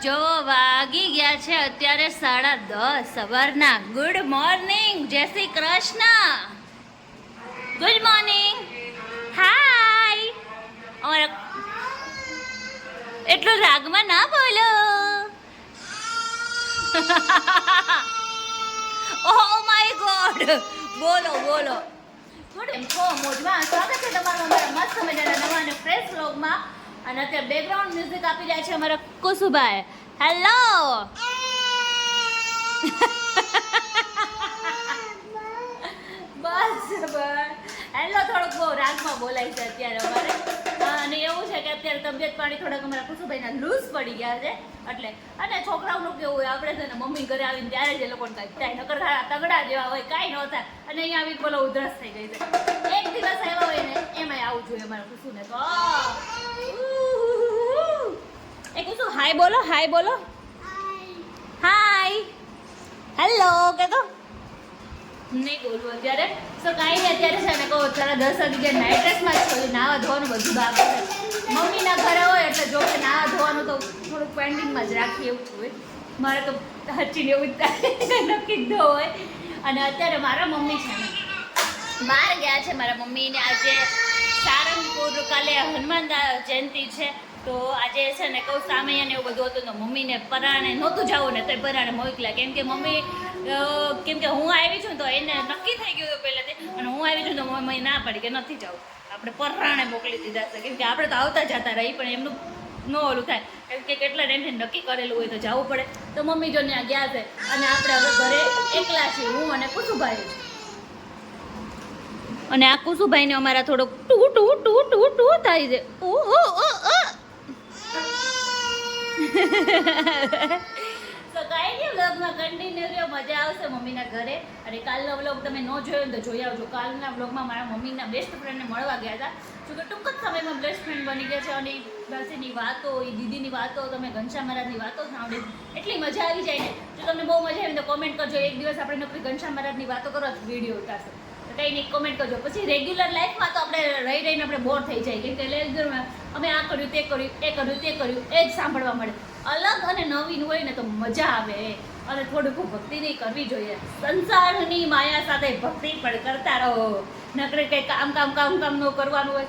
જો વાગી ગયા છે અત્યારે 10:30 સવારના. ગુડ મોર્નિંગ, જય શ્રી કૃષ્ણ. ગુડ મોર્નિંગ, હાય. અમારા એટલું રાગમાં ના બોલો. ઓહ માય ગોડ, બોલો બોલો. ગુડ મોજમાં સ્વાગત છે તમારું અમારા મસ્ત મજાના નવા અને ફ્રેશ વ્લોગમાં. અને અત્યારે બેકગ્રાઉન્ડ મ્યુઝિક આપી રહ્યા છે અમારા કુસુભાઈ. હેલો. બસ હેલો. થોડુંક બહુ રાગમાં બોલાય છે અત્યારે અમારે. અને એવું છે કે અત્યારે તબિયત પાણી થોડાક અમારા કુસુભાઈના લૂઝ પડી ગયા છે એટલે. અને છોકરાઓનું કેવું હોય, આપણે છે ને મમ્મી ઘરે આવીને ત્યારે જ એ લોકોને કાંઈક થાય, નકર તગડા જેવા હોય, કાંઈ ન થાય. અને અહીંયા આવીને બોલો ઉધરસ થઈ ગઈ છે. એક દિવસ આવ્યા હોય ને એમાંય આવું જોઈએ અમારા કુસુને તો. એ કુસુ હાય બોલો, હાય બોલો, હાય, હેલો કે તો નહીં બોલવું અત્યારે. તો કાંઈ નહીં, અત્યારે છે ને કહો તારા 10 વાગી ગયા, નાઇટ ડ્રેસમાં જ છું. નાવા ધોવાનું બધું બાકી છે. મમ્મીના ઘરે હોય એટલે જો કે નાવા ધોવાનું તો થોડુંક પેન્ડિંગમાં જ રાખીએ એવું હોય. મારે તો હચીને એવું જ થાય, નક્કી જ હોય. અને અત્યારે મારા મમ્મી છે ને બહાર ગયા છે. મારા મમ્મીને આજે સારંગપુર, કાલે હનુમાન જયંતિ છે તો આજે છે ને કહું સામૈયાને એવું બધું હતું તો મમ્મીને પરાણે નહોતું જવું ને તો પરાણે મોકલ્યા. કેમ કે મમ્મી કેમ કે હું આવી છું તો એને નક્કી થઈ ગયું હતું પહેલાંથી. અને હું આવી છું તો મમ્મી ના પડી કે નથી જવું, આપણે પરાણે મોકલી દીધા છે. કેમ કે આપણે તો આવતા જતા રહી પણ એમનું ન ઓલું થાય. કેમ કે કેટલા ટાઈમથી નક્કી કરેલું હોય તો જવું પડે. તો મમ્મી જો ત્યાં ગયા છે અને આપણે હવે ઘરે એકલા છીએ, હું અને કુસુભાઈ છું. અને આ કુસુભાઈને અમારા થોડોક ટુ ટુ ટુ ટુ ટુ થાય છે. તો કાંઈ નહીં, વ્લોગમાં કન્ટિન્યુ રહ્યો, મજા આવશે મમ્મીના ઘરે. અને કાલનો વ્લોગ તમે ન જોયો ને તો જોઈ આવજો. કાલના વ્લોગમાં મારા મમ્મીના બેસ્ટ ફ્રેન્ડને મળવા ગયા હતા. જો કે ટૂંક જ સમયમાં બેસ્ટ ફ્રેન્ડ બની ગયા છે. અને બસીની વાતો, એ દીદીની વાતો, તમે ઘનશ્યામ મહારાજની વાતો સાંભળી એટલી મજા આવી જાય ને. જો તમને બહુ મજા આવી તો કોમેન્ટ કરજો. એક દિવસ આપણે નોકરી ઘનશ્યામ મહારાજની વાતો કરો તો વિડીયો ઉતારશે. કંઈ નહીં, કોમેન્ટ કરજો. પછી રેગ્યુલર લાઈફમાં તો આપણે રહીને આપણે બોર થઈ જાય. કેમ કે રેગ્યુલરમાં અમે આ કર્યું, તે કર્યું, એ કર્યું, તે કર્યું, એ જ સાંભળવા મળે. અલગ અને નવીન હોય ને તો મજા આવે. અને થોડુંક ભક્તિ નહીં કરવી જોઈએ. સંસારની માયા સાથે ભક્તિ પણ કરતા રહો. નકરે કંઈ કામ ન કરવાનું હોય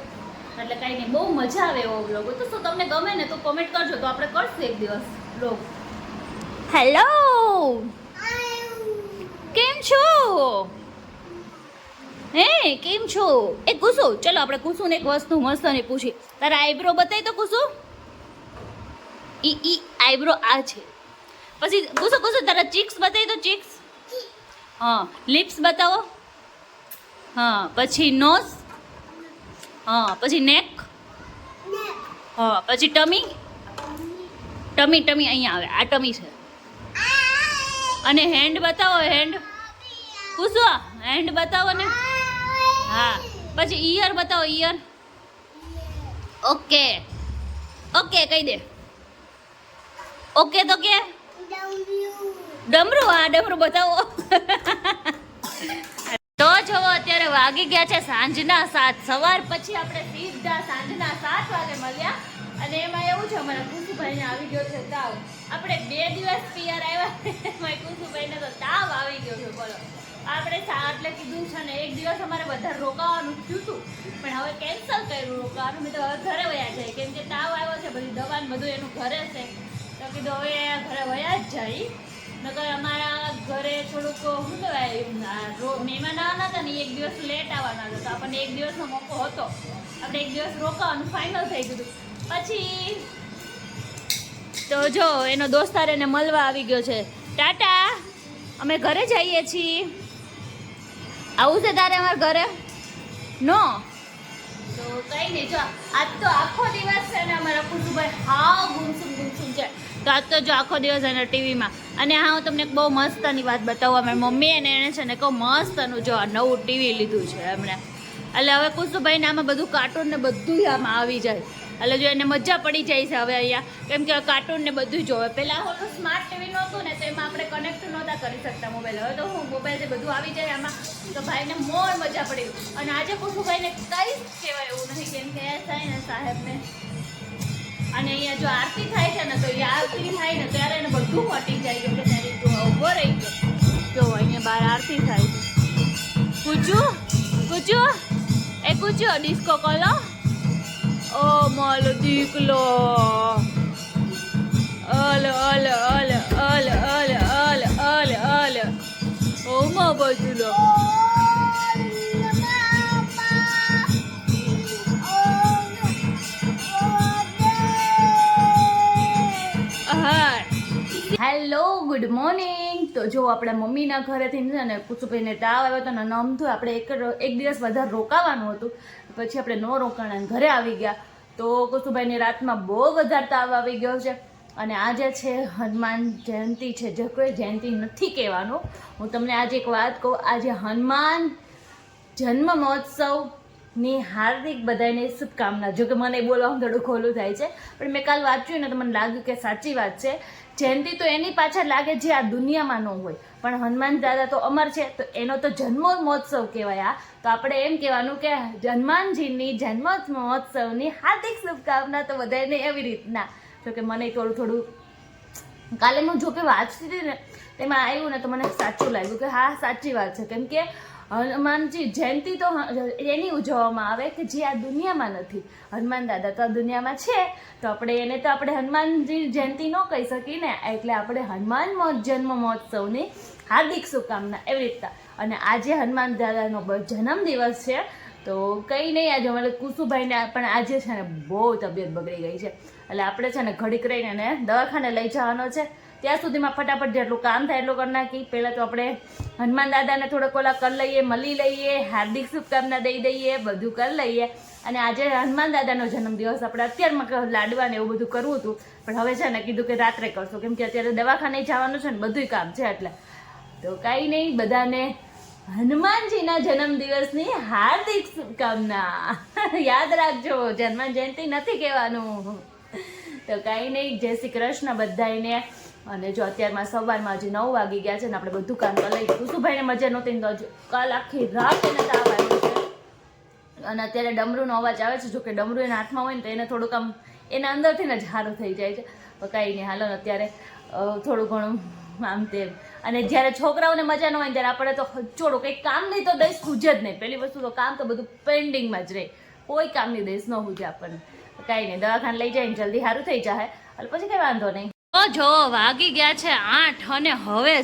એટલે કાંઈ નહીં, બહુ મજા આવે એવો બ્લોગ. તો શું તમને ગમે ને તો કોમેન્ટ કરજો તો આપણે કરશું એક દિવસ બ્લોગ. હેલો, કેમ છો? હે કેમ છો? એ કુસુ, ચલો આપણે કુસુને એક વસ્તુ મસ્ત ને પૂછી. તારા આઈબ્રો બતાવી તો કુસુ. ઈ આઈબ્રો આ છે. પછી કુસુ તારા ચીક્સ બતાવી તો ચીક્સ. હા, લિપ્સ બતાવો. હા, પછી નોઝ. હા, પછી નેક. હા, પછી ટમી. ટમી અહીંયા આવે, આ ટમી છે. અને હેન્ડ બતાવો, હેન્ડ. કુસુ હેન્ડ બતાવો ને. હા, પછી ઈયર બતાવો, ઈયર. ઓકે ઓકે કહી દે. ઓકે તો કે ડમરું. હા, ડમરું બતાવો. તો જુઓ અત્યારે વાગી ગયા છે સાંજના 7. સવાર પછી આપણે સીધા સાંજના 7 વાગે મળ્યા. અને એમાં એવું છે અમારા કુસુભાઈને આવી ગયો છે તાવ. આપણે 2 દિવસ પિયર આવ્યા એમાં કુસુભાઈને તો તાવ આવી ગયો છે. બોલો, આપણે એટલે કીધું છે ને એક દિવસ અમારે વધારે રોકાવાનું થયું હતું પણ હવે કેન્સલ કર્યું રોકાવાનું. મેં તો હવે ઘરે વયા જાય કેમ કે તાવ આવ્યો છે, બધી દવા ને બધું એનું ઘરે છે. તો કીધું હવે ઘરે વયા જ જાય. નકર અમારા ઘરે થોડુંક શું કહેવાય, મહેમાન આવવાના હતા ને એક દિવસ લેટ આવવાના હતા તો આપણને એક દિવસનો મોકો હતો. આપણે એક દિવસ રોકાવાનું ફાઇનલ થઈ ગયું. પછી તો જો એનો દોસ્તાર એને મળવા આવી ગયો છે. ટાટા, અમે ઘરે જઈએ છીએ. આવું છે તારે અમારા ઘરે? નો તો કંઈ નહીં. જો આજ તો આખો દિવસ છે ને અમારા કુસુભાઈ હાવ ગુમસુમ છે. તો આજ તો જો આખો દિવસ એને ટીવીમાં. અને હા, હું તમને બહુ મસ્તની વાત બતાવું. અમારી મમ્મી અને એને છે ને કહું મસ્તનું જો આ નવું ટીવી લીધું છે એમણે. એટલે હવે કુસુભાઈને આમાં બધું કાર્ટૂન ને બધું આમાં આવી જાય. એટલે જો એને મજા પડી જાય છે હવે અહીંયા. કેમ કે કાર્ટૂન ને બધું જોવે. પહેલાં ઓલું સ્માર્ટ ટીવી નહોતું ને તો એમાં આપણે કનેક્ટ નહોતા કરી શકતા મોબાઈલ. હવે તો હું મોબાઈલથી બધું આવી જાય આમાં. તો ભાઈને મોર મજા પડી. અને આજે કુસુભાઈને કંઈ જ કહેવાય એવું નથી કેમ કે થાય ને સાહેબને. અને અહીંયા જો આરતી થાય છે ને તો એ આરતી થાય ને ત્યારે એને બધું મટી જાય કેમ કે ત્યારે જો ઉભો રહી ગયો જો અહીંયા બહાર આરતી થાય છે કૂચું કૂચું એ કૂચું ડિસ્કો કોલો ઓ મારો દીકલો અલ અલ અલ અલ અલ અલ અલ અલ ઓ માં બજુલો હેલો ગુડ મોર્નિંગ તો જો આપણા મમ્મીના ઘરેથી છે ને કુસુભાઈને તાવ આવ્યો હતો ને નમતું આપણે એક દિવસ વધારે રોકાવાનું હતું પછી આપણે ન રોકાણા ઘરે આવી ગયા તો કુસુભાઈની રાતમાં બહુ વધારે તાવ આવી ગયો છે અને આજે છે હનુમાન જયંતિ છે જે કોઈ જયંતિ નથી કહેવાનું હું તમને આજે એક વાત કહું આજે હનુમાન જન્મ મહોત્સવની હાર્દિક બધાને શુભકામના જો કે મને બોલવામાં થોડું ખોલું થાય છે પણ મેં કાલ વાંચ્યું ને તો મને લાગ્યું કે સાચી વાત છે જયંતિ તો એની પાછળ લાગે જે આ દુનિયામાં ન હોય પણ હનુમાન દાદા તો અમર છે તો એનો તો જન્મ મહોત્સવ કહેવાય તો આપણે એમ કહેવાનું કે હનુમાનજીની જન્મ મહોત્સવની હાર્દિક શુભકામના તો બધાને એવી રીતના જો કે મને થોડું કાલે હું જો કે વાંચતી હતી ને તેમાં આવ્યું ને તો મને સાચું લાગ્યું કે હા સાચી વાત છે કેમ કે હનુમાનજી જયંતિ તો એની ઉજવવામાં આવે કે જે આ દુનિયામાં નથી હનુમાન દાદા તો આ દુનિયામાં છે તો આપણે હનુમાનજી જયંતિ ન કહી શકીએ ને એટલે આપણે હનુમાન જન્મ મહોત્સવની હાર્દિક શુભકામના એવી રીતના અને આજે હનુમાન દાદાનો જન્મદિવસ છે તો કંઈ નહીં આજે અમારે કુસુભાઈને પણ આજે છે ને બહુ તબિયત બગડી ગઈ છે એટલે આપણે છે ને ઘડીક રહીને એને દવાખાને લઈ જવાનો છે ત્યાં સુધીમાં ફટાફટ જેટલું કામ થાય એટલું કરી નાખી પહેલાં તો આપણે હનુમાન દાદાને થોડોક ઓલા કરી લઈએ મળી લઈએ હાર્દિક શુભકામના દઈ દઈએ બધું કરી લઈએ અને આજે હનુમાન દાદાનો જન્મદિવસ આપણે અત્યારમાં લાડવા ને એવું બધું કરવું હતું પણ હવે છે ને કીધું કે રાત્રે કરશું કેમ કે અત્યારે દવાખાને જવાનું છે ને બધું કામ છે એટલે તો કાંઈ નહીં બધાને હનુમાનજીના જન્મદિવસની હાર્દિક શુભકામના યાદ રાખજો જન્મ જયંતિ નથી કહેવાનું તો કાંઈ નહીં જય શ્રી કૃષ્ણ બધાને અને જો અત્યારમાં સવારમાં હજી 9 વાગી ગયા છે ને આપણે બધું કામ કરી લઈએ કુસુભાઈને મજા નહોતી તો કાલ આખી રાત એને તાવ આવ્યો છે અને અત્યારે ડમરૂનો અવાજ આવે છે જો કે ડમરૂ એના હાથમાં હોય ને તો એને થોડુંક આમ એના અંદરથી જ સારું થઈ જાય છે તો કાંઈ નહીં હાલો ને અત્યારે થોડું ઘણું આમ તેમ અને જ્યારે છોકરાઓને મજા ન હોય ત્યારે આપણે તો છોડો કંઈક કામ નહીં તો દઈશ હુજ જ નહીં પહેલી વસ્તુ તો કામ તો બધું પેન્ડિંગમાં જ રહે કોઈ કામની દઈશ ન હુજે આપણને કાંઈ નહીં દવાખાને લઈ જાય ને જલ્દી સારું થઈ જાય એટલે પછી કંઈ વાંધો નહીં તો જો વાગી ગયા છે 8 અને હવે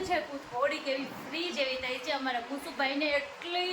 છે થોડીક એવી ફ્રી જેવી થઈ છે અમારા કુસુભાઈને એટલી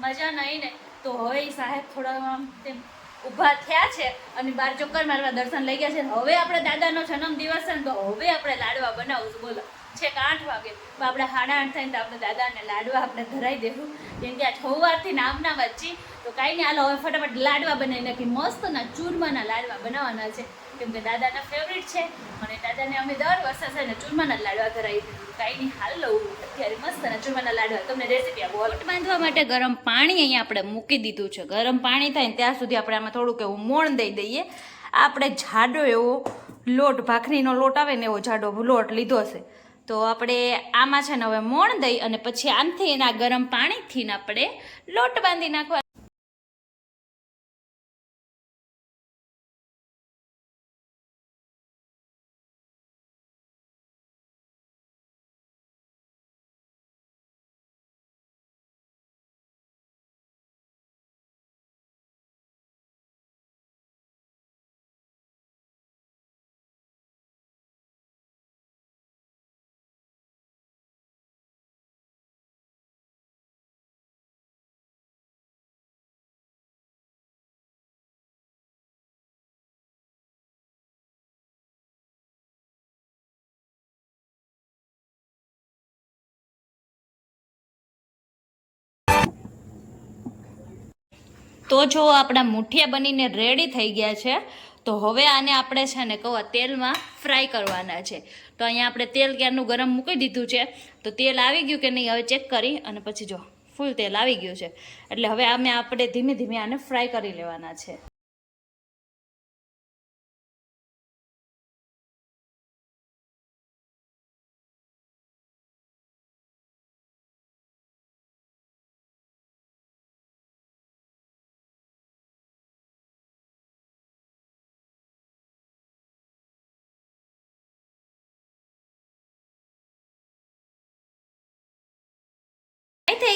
મજા નહીં ને તો હવે સાહેબ થોડા આમ તેમ ઊભા થયા છે અને બાર ચક્કર મારવા દર્શન લઈ ગયા છે હવે આપણે દાદાનો જન્મદિવસ છે ને તો હવે આપણે લાડવા બનાવશું બોલો છેક 8 વાગે તો આપણે 8:30 થઈને તો આપણે દાદાને લાડવા આપણે ધરાઈ દેવું કેમ કે આ 6 વારથી નામના વચ્ચે તો કાંઈ નહીં હાલો હવે ફટાફટ લાડવા બનાવી નાખી મસ્તના ચૂરમાના લાડવા બનાવવાના છે કેમ કે દાદાના ફેવરિટ છે અને દાદાને અમે દર વર્ષે છે ને ચૂરમાના લાડવા ધરાવી દીધું કાંઈ નહીં હાલ લઉં અત્યારે મસ્તના ચૂરમાના લાડવા તમને રેસીપી આપો લોટ બાંધવા માટે ગરમ પાણી અહીંયા આપણે મૂકી દીધું છે ગરમ પાણી થાય ને ત્યાં સુધી આપણે આમાં થોડુંક એવું મોણ દઈ દઈએ આપણે જાડો એવો લોટ ભાખરીનો લોટ આવે ને એવો જાડો લોટ લીધો છે તો આપણે આમાં છે ને હવે મોણ દઈ અને પછી આમથી એના ગરમ પાણીથી ને આપણે લોટ બાંધી નાખવા તો જો આપણા મુઠિયા બનીને રેડી થઈ ગયા છે તો હવે આને આપણે છે ને કહો તેલમાં ફ્રાય કરવાના છે તો અહીંયા આપણે તેલ ક્યારનું ગરમ મૂકી દીધું છે તો તેલ આવી ગયું કે નહીં હવે ચેક કરી અને પછી જો ફૂલ તેલ આવી ગયું છે એટલે હવે આપણે ધીમે ધીમે આને ફ્રાય કરી લેવાના છે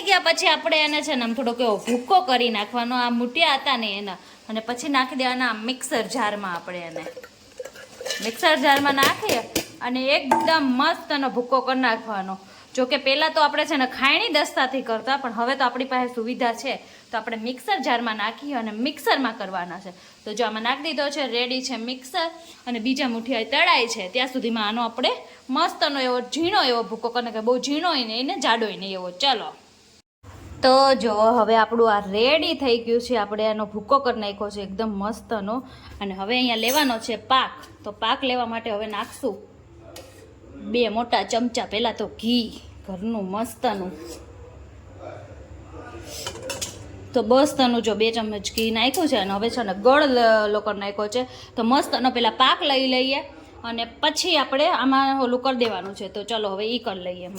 બની ગયા પછી આપણે એને છે ને આમ થોડોક એવો ભૂકો કરી નાખવાનો, આ મૂઠિયા હતા ને એના, અને પછી નાખી દેવાના મિક્સર જારમાં. આપણે એને મિક્સર જારમાં નાખીએ અને એકદમ મસ્ત એનો ભૂકો કરી નાખવાનો. જો કે પહેલાં તો આપણે છે ને ખાયણી દસ્તાથી કરતા, પણ હવે તો આપણી પાસે સુવિધા છે તો આપણે મિક્સર જારમાં નાખી અને મિક્સરમાં કરવાના છે. તો જો આમાં નાખી દીધો છે, રેડી છે મિક્સર. અને બીજા મુઠિયા તળાય છે ત્યાં સુધીમાં આનો આપણે મસ્તનો એવો ઝીણો એવો ભૂકો કરીને, કે બહુ ઝીણોય નહીં ને જાડોય નહીં એવો. ચલો તો જો હવે આપણું આ રેડી થઈ ગયું છે. આપણે એનો ભૂકો કરી નાખ્યો છે એકદમ મસ્તનો. અને હવે અહીંયા લેવાનો છે પાક. તો પાક લેવા માટે હવે નાખશું 2 મોટા ચમચા પહેલાં તો ઘી ઘરનું મસ્તનું. તો મસ્તનું જો 2 ચમચ ઘી નાખ્યું છે. અને હવે છે ને ગળ લોકો નાખ્યો છે. તો મસ્તનો પહેલાં પાક લઈ લઈએ અને પછી આપણે આમાં ઓલું કરી દેવાનું છે. તો ચલો હવે એ કરી લઈએ.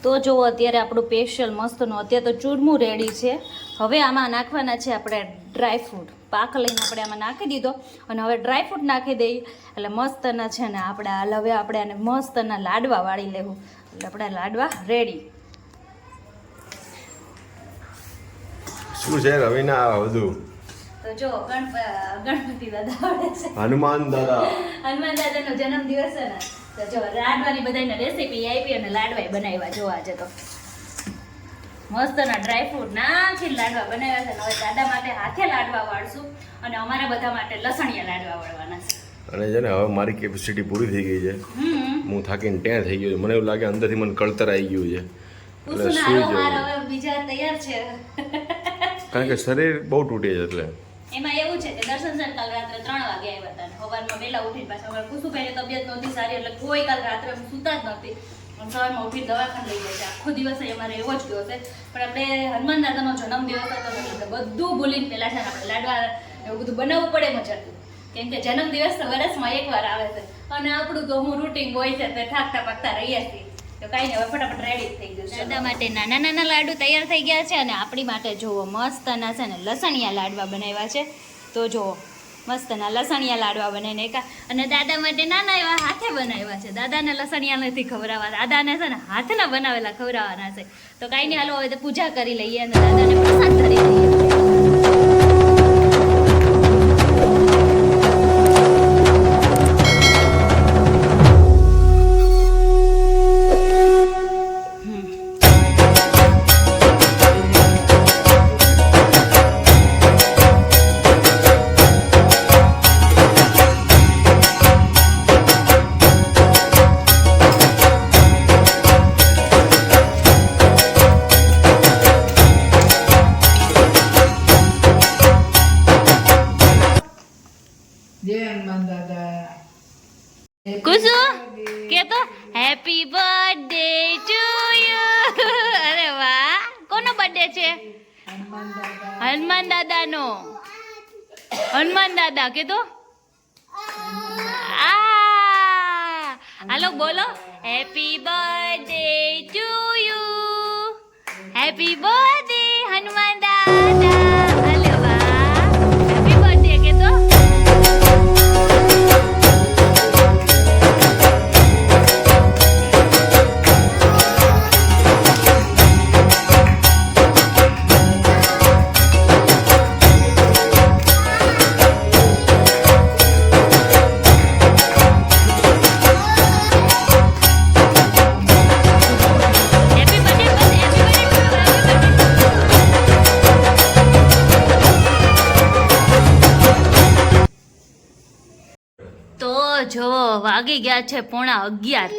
તો જો અત્યારે આપણું સ્પેશિયલ મસ્તનું અત્યારે તો ચૂરમું રેડી છે. હવે આમાં નાખવાના છે આપણે ડ્રાયફ્રૂટ. પાક લઈને આપણે આમાં નાખી દીધો અને હવે ડ્રાયફ્રૂટ નાખી દઈએ એટલે મસ્તના છે ને આપણે હવે આપણે આને મસ્તના લાડવા વાળી લેવું. એટલે આપણા લાડવા રેડી. શું છે રવિના આ બધું? તો જો ગણપતિ દાદા આવડે છે, હનુમાન દાદાનો જન્મદિવસ છે ને, તો જો લાડવાની બધાને રેસીપી આપી અને લાડવા બનાવ્યા. જો આજે તો મસ્તના ડ્રાયફ્રૂટ નાખીને લાડવા બનાવ્યા છે. હવે દાદા માટે હાથે લાડવા વાળશું અને અમારા બધા માટે લસણિયા લાડવા વાળવાના છે. અને છે ને હવે મારી કેપેસિટી પૂરી થઈ ગઈ છે. હું થાકીને ટેણ થઈ ગયો છું. મને એવું લાગે અંદરથી મને કળતર આવી ગયું છે. એટલે સુઈ જવું. હવે બીજા તૈયાર છે કારણ કે શરીર બહુ તૂટે છે. એટલે એમાં એવું છે કે દર્શન સર કાલ રાત્રે 3 વાગે આવ્યા હતા. સવારમાં વહેલા ઉઠીને પાછા અમારે કુસુભાઈની તબિયત નહોતી સારી, એટલે કોઈ કાલ રાત્રે સૂતા જ નહોતી. પણ સવારમાં ઉઠીને દવાખાને લઈ ગયા છે. આખો દિવસ અમારે એવો જ ગયો છે. પણ આપણે હનુમાન દાદાનો જન્મદિવસ હતો એટલે બધું ભૂલીને પહેલા છે ને આપણે લાડવા એવું બધું બનાવવું પડે એમ જ હતું. કેમ કે જન્મદિવસ તો વર્ષમાં એકવાર આવે છે અને આપણું તો હું રૂટીન હોય છે તો થાકતા પાકતા રહીએ છીએ. તો કાંઈ નહીં, હવે ફટાફટ રેડી થઈ ગયું છે. દાદા માટે નાના નાના લાડુ તૈયાર થઈ ગયા છે અને આપણી માટે જુઓ મસ્તના છે ને લસણિયા લાડવા બનાવ્યા છે. તો જુઓ મસ્તના લસણિયા લાડવા બનાવીને એકા. અને દાદા માટે નાના એવા હાથે બનાવ્યા છે. દાદાને લસણિયા નથી ખવડાવવા, દાદાને છે ને હાથના બનાવેલા ખવડાવવાના છે. તો કાંઈ નહીં, હાલો હવે તો પૂજા કરી લઈએ અને દાદાને પ્રસાદ કરી લઈએ. કુસુ કે તો હેપી બર્થડે ટુ યુ. અરે વાહ, કોનો બર્થડે છે? હનુમાન દાદાનો. હનુમાન દાદા કે તો હાલો બોલો, happy birthday to you, happy birthday Hanuman દાદા. અરે વાહ, હેપી બર્થડે કે તો. જો વાગી ગયા છે 11:15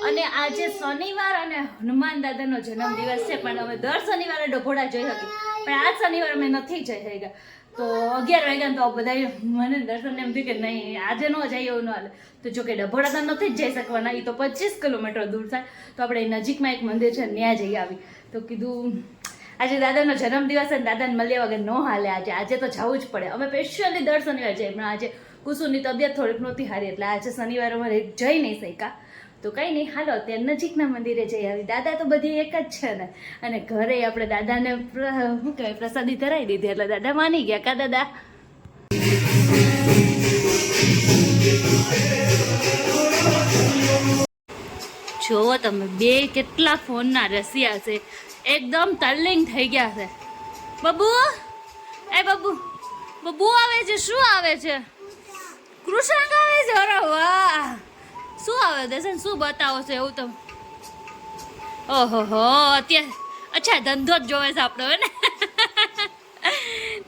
અને આજે શનિવાર અને હનુમાન દાદાનો જન્મદિવસ છે. પણ અમે દર શનિવારે ડભોડા જઈ હતી, પણ આજ શનિવારે અમે નથી જઈ શક્યા. તો 11 વાગ્યા તો બધા મને દર્શન એમ થયું કે નહીં આજે ન જાય એવું ન હાલે. તો જો કે ડભોડા તો નથી જ જઈ શકવાના, એ તો 25 કિલોમીટર દૂર થાય. તો આપણે નજીકમાં એક મંદિર છે ત્યાં જઈ આવી. તો કીધું આજે દાદાનો જન્મદિવસ છે ને દાદાને મળ્યા વગર ન હાલે. આજે તો જવું જ પડે. અમે સ્પેશિયલી દર શનિવાર જઈએ, પણ આજે કુસુની તબિયત થોડીક નહોતી સારી એટલે આજે શનિવારે અમારે જઈ નહીં શક્યા. તો કંઈ નહીં, હાલો ત્યાં નજીકના મંદિરે જઈ આવી. દાદા તો બધી એક જ છે ને, અને ઘરે આપણે દાદાને શું કહેવાય પ્રસાદી ધરાવી દીધી એટલે દાદા માની ગયા. કા દાદા? જોવો તમે બે કેટલા ફોનના રસિયા છે, એકદમ તલ્લીન થઈ ગયા છે. બબુ, એ બબુ, બબુ આવે છે. શું આવે છે? કૃષ્ણ આવે છે. અરે વાહ, શું આવે દર્શન? શું બતાવો છો એવું તમે? ઓહો હો, અત્યારે અચ્છા ધંધો જ જોવે છે આપણે ને.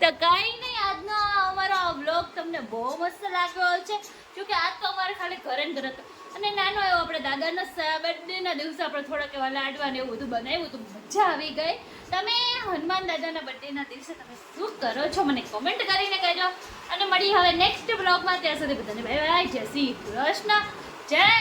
તો કઈ નહીં, આજનો અમારો બ્લોગ તમને બહુ મસ્ત લાગ્યો છે. જોકે આજ તો અમારે ખાલી ઘરે ને ઘરે અને નાનો એવો આપણે દાદાના બર્થડેના દિવસે આપણે થોડાક એવા લાડવા ને એવું બધું બનાવ્યું હતું. મજા આવી ગઈ. તમે હનુમાન દાદાના બર્થડેના દિવસે તમે શું કરો છો મને કોમેન્ટ કરીને કહેજો. અને મળી હવે નેક્સ્ટ બ્લોગમાં. ત્યાં સુધી બધાને બાય બાય. જય શ્રી કૃષ્ણ. જય